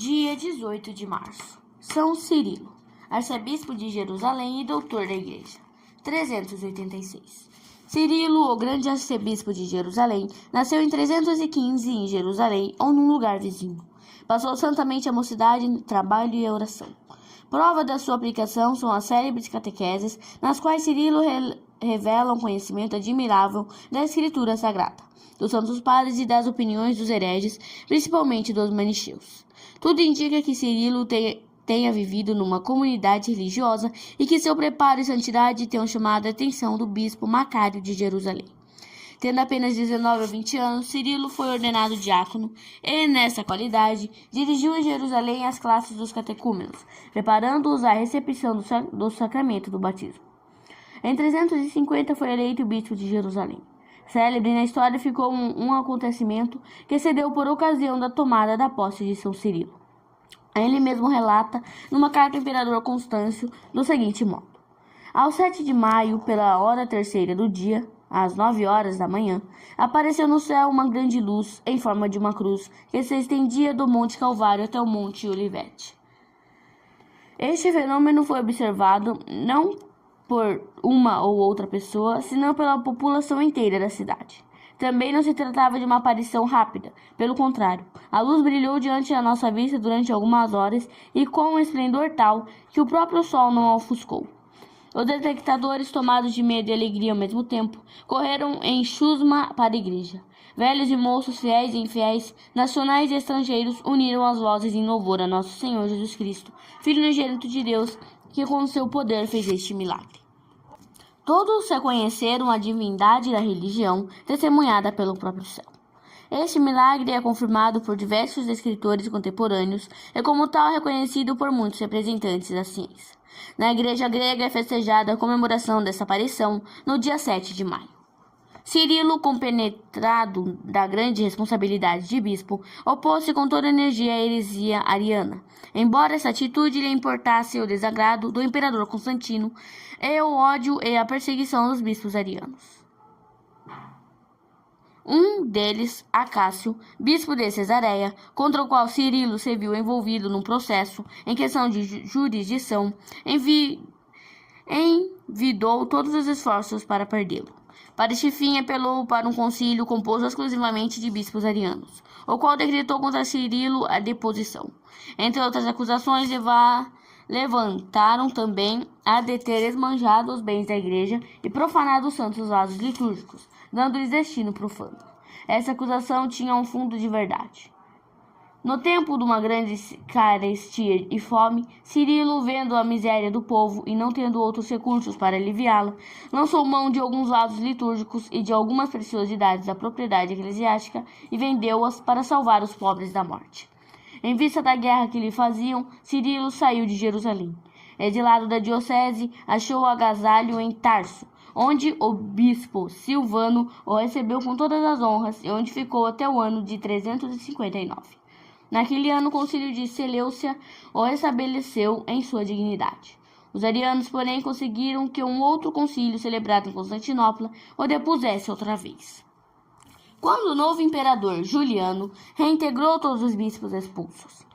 Dia 18 de março. São Cirilo, arcebispo de Jerusalém e doutor da Igreja. 386. Cirilo, o grande arcebispo de Jerusalém, nasceu em 315 em Jerusalém ou num lugar vizinho. Passou santamente a mocidade, trabalho e oração. Prova da sua aplicação são as célebres catequeses, nas quais Cirilo revela um conhecimento admirável da Escritura Sagrada, dos Santos Padres e das opiniões dos hereges, principalmente dos manicheus. Tudo indica que Cirilo tenha vivido numa comunidade religiosa e que seu preparo e santidade tenham chamado a atenção do bispo Macário de Jerusalém. Tendo apenas 19 ou 20 anos, Cirilo foi ordenado diácono e, nessa qualidade, dirigiu em Jerusalém as classes dos catecúmenos, preparando-os à recepção do sacramento do batismo. Em 350 foi eleito bispo de Jerusalém. Célebre na história ficou um acontecimento que se deu por ocasião da tomada da posse de São Cirilo. Ele mesmo relata, numa carta ao imperador Constâncio, do seguinte modo: Aos 7 de maio, pela hora terceira do dia, às 9 horas da manhã, apareceu no céu uma grande luz, em forma de uma cruz, que se estendia do Monte Calvário até o Monte Olivete. Este fenômeno foi observado não por uma ou outra pessoa, senão pela população inteira da cidade. Também não se tratava de uma aparição rápida, pelo contrário, a luz brilhou diante da nossa vista durante algumas horas e com um esplendor tal que o próprio sol não a ofuscou. Os detectadores, tomados de medo e alegria ao mesmo tempo, correram em chusma para a igreja. Velhos e moços, fiéis e infiéis, nacionais e estrangeiros, uniram as vozes em louvor a nosso Senhor Jesus Cristo, Filho unigênito de Deus, que com seu poder fez este milagre. Todos reconheceram a divindade da religião, testemunhada pelo próprio céu. Este milagre é confirmado por diversos escritores contemporâneos e, como tal, reconhecido por muitos representantes da ciência. Na igreja grega é festejada a comemoração dessa aparição no dia 7 de maio. Cirilo, compenetrado da grande responsabilidade de bispo, opôs-se com toda a energia à heresia ariana, embora essa atitude lhe importasse o desagrado do imperador Constantino e o ódio e a perseguição dos bispos arianos. Um deles, Acácio, bispo de Cesareia, contra o qual Cirilo se viu envolvido num processo em questão de jurisdição, envidou todos os esforços para perdê-lo. Para este fim, apelou para um concílio composto exclusivamente de bispos arianos, o qual decretou contra Cirilo a deposição. Entre outras acusações, levantaram também a de ter esmanjado os bens da igreja e profanado os santos vasos litúrgicos, dando-lhes destino profano. Essa acusação tinha um fundo de verdade. No tempo de uma grande carestia e fome, Cirilo, vendo a miséria do povo e não tendo outros recursos para aliviá-la, lançou mão de alguns vasos litúrgicos e de algumas preciosidades da propriedade eclesiástica e vendeu-as para salvar os pobres da morte. Em vista da guerra que lhe faziam, Cirilo saiu de Jerusalém. Exilado da diocese, achou agasalho em Tarso, onde o bispo Silvano o recebeu com todas as honras e onde ficou até o ano de 359. Naquele ano, o concílio de Seleucia o estabeleceu em sua dignidade. Os arianos, porém, conseguiram que um outro concílio celebrado em Constantinopla o depusesse outra vez. Quando o novo imperador Juliano reintegrou todos os bispos expulsos,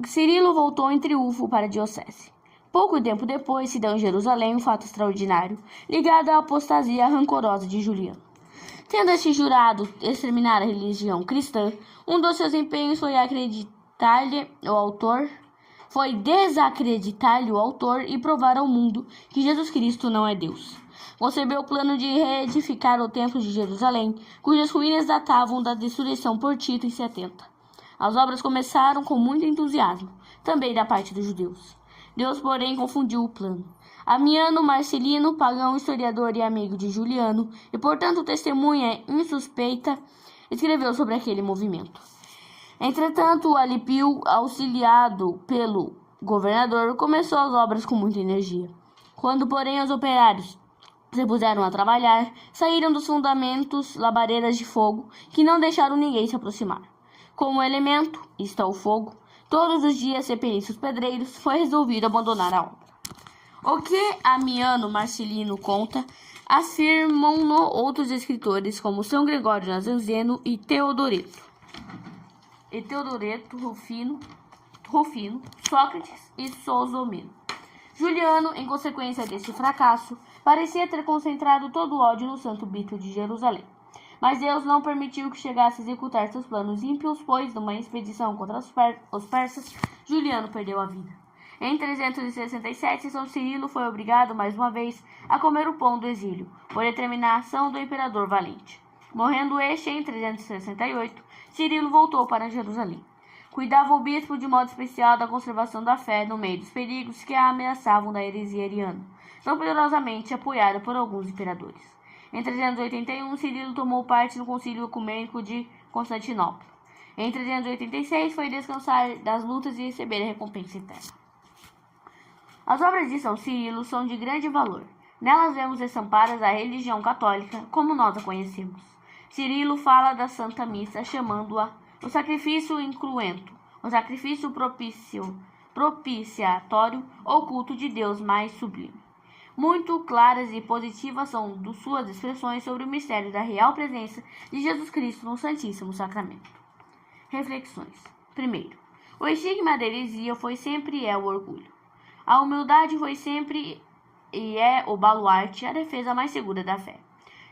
Cirilo voltou em triunfo para a diocese. Pouco tempo depois se deu em Jerusalém um fato extraordinário, ligado à apostasia rancorosa de Juliano. Tendo este jurado exterminar a religião cristã, um dos seus empenhos foi desacreditar-lhe o autor e provar ao mundo que Jesus Cristo não é Deus. Concebeu o plano de reedificar o templo de Jerusalém, cujas ruínas datavam da destruição por Tito em 70. As obras começaram com muito entusiasmo, também da parte dos judeus. Deus, porém, confundiu o plano. Amiano Marcelino, pagão historiador e amigo de Juliano, e portanto testemunha insuspeita, escreveu sobre aquele movimento. Entretanto, Alípio, auxiliado pelo governador, começou as obras com muita energia. Quando, porém, os operários se puseram a trabalhar, saíram dos fundamentos labaredas de fogo que não deixaram ninguém se aproximar. Como elemento, está o fogo, todos os dias repelisse os pedreiros, foi resolvido abandonar a obra. O que Amiano Marcelino conta, afirmam-no outros escritores como São Gregório Nazianzeno e Teodoreto. e Teodoreto, Rufino, Sócrates e Sosomeno. Juliano, em consequência deste fracasso, parecia ter concentrado todo o ódio no santo bispo de Jerusalém. Mas Deus não permitiu que chegasse a executar seus planos ímpios, pois, numa expedição contra os persas, Juliano perdeu a vida. Em 367, São Cirilo foi obrigado, mais uma vez, a comer o pão do exílio, por determinação do imperador Valente. Morrendo este em 368, Cirilo voltou para Jerusalém. Cuidava o bispo de modo especial da conservação da fé no meio dos perigos que a ameaçavam da heresia ariana, tão poderosamente apoiada por alguns imperadores. Em 381, Cirilo tomou parte no Concílio Ecumênico de Constantinopla. Em 386, foi descansar das lutas e receber a recompensa eterna. As obras de São Cirilo são de grande valor. Nelas vemos estampadas a religião católica, como nós a conhecemos. Cirilo fala da Santa Missa, chamando-a o sacrifício incruento, o sacrifício propiciatório ou culto de Deus mais sublime. Muito claras e positivas são suas expressões sobre o mistério da real presença de Jesus Cristo no Santíssimo Sacramento. Reflexões. Primeiro, o estigma da heresia foi sempre e é o orgulho. A humildade foi sempre e é o baluarte, a defesa mais segura da fé.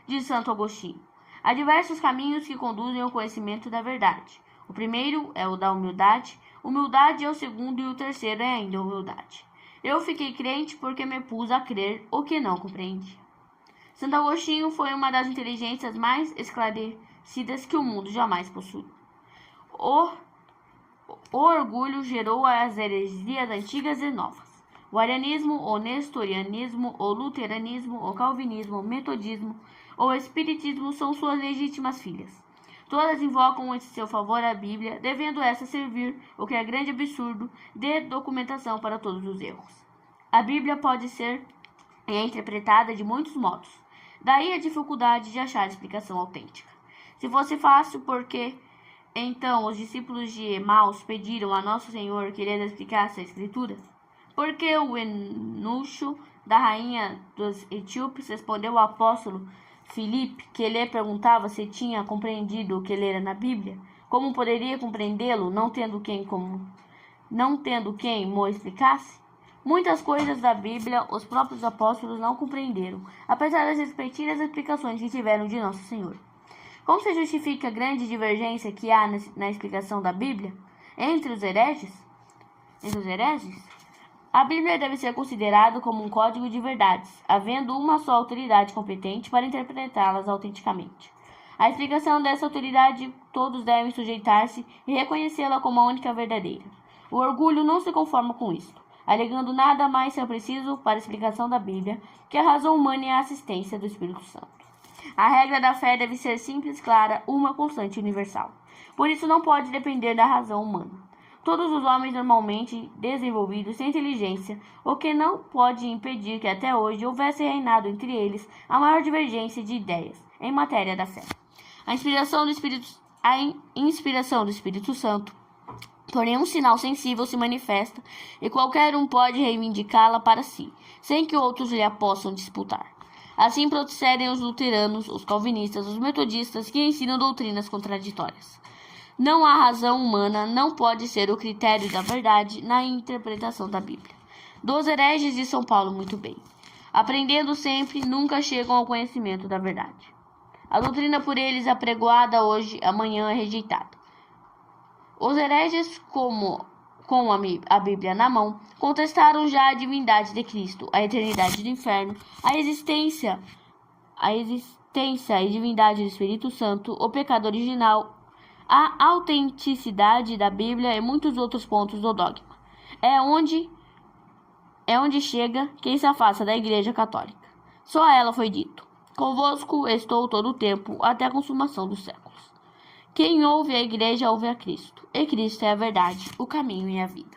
Diz Santo Agostinho. Há diversos caminhos que conduzem ao conhecimento da verdade. O primeiro é o da humildade é o segundo e o terceiro é ainda a humildade. Eu fiquei crente porque me pus a crer o que não compreendi. Santo Agostinho foi uma das inteligências mais esclarecidas que o mundo jamais possuiu. O orgulho gerou as heresias antigas e novas. O arianismo, o nestorianismo, o luteranismo, o calvinismo, o metodismo, o espiritismo são suas legítimas filhas. Todas invocam em seu favor a Bíblia, devendo essa servir, o que é grande absurdo, de documentação para todos os erros. A Bíblia pode ser interpretada de muitos modos. Daí a dificuldade de achar explicação autêntica. Se fosse fácil, porque então os discípulos de Emaús pediram a Nosso Senhor que lhes explicasse a Escritura? Porque o eunuco da rainha dos etíopes respondeu ao apóstolo Filipe, que lhe perguntava se tinha compreendido o que lera na Bíblia, como poderia compreendê-lo, não tendo quem mo explicasse? Muitas coisas da Bíblia os próprios apóstolos não compreenderam, apesar das respectivas explicações que tiveram de Nosso Senhor. Como se justifica a grande divergência que há na explicação da Bíblia entre os hereges? A Bíblia deve ser considerada como um código de verdades, havendo uma só autoridade competente para interpretá-las autenticamente. A explicação dessa autoridade todos devem sujeitar-se e reconhecê-la como a única verdadeira. O orgulho não se conforma com isto, alegando nada mais ser preciso para a explicação da Bíblia que a razão humana e a assistência do Espírito Santo. A regra da fé deve ser simples, clara, uma constante e universal. Por isso não pode depender da razão humana. Todos os homens normalmente desenvolvidos têm inteligência, o que não pode impedir que até hoje houvesse reinado entre eles a maior divergência de ideias em matéria da fé. A inspiração do Espírito Santo, porém um sinal sensível se manifesta e qualquer um pode reivindicá-la para si, sem que outros lhe a possam disputar. Assim procedem os luteranos, os calvinistas, os metodistas que ensinam doutrinas contraditórias. Não há razão humana, não pode ser o critério da verdade na interpretação da Bíblia. Dos hereges de São Paulo muito bem. Aprendendo sempre, nunca chegam ao conhecimento da verdade. A doutrina por eles apregoada hoje, amanhã é rejeitada. Os hereges, com a Bíblia na mão, contestaram já a divindade de Cristo, a eternidade do inferno, a existência e divindade do Espírito Santo, o pecado original, a autenticidade da Bíblia e muitos outros pontos do dogma. É onde chega quem se afasta da Igreja Católica. Só a ela foi dito: convosco estou todo o tempo, até a consumação dos séculos. Quem ouve a Igreja ouve a Cristo, e Cristo é a verdade, o caminho e a vida.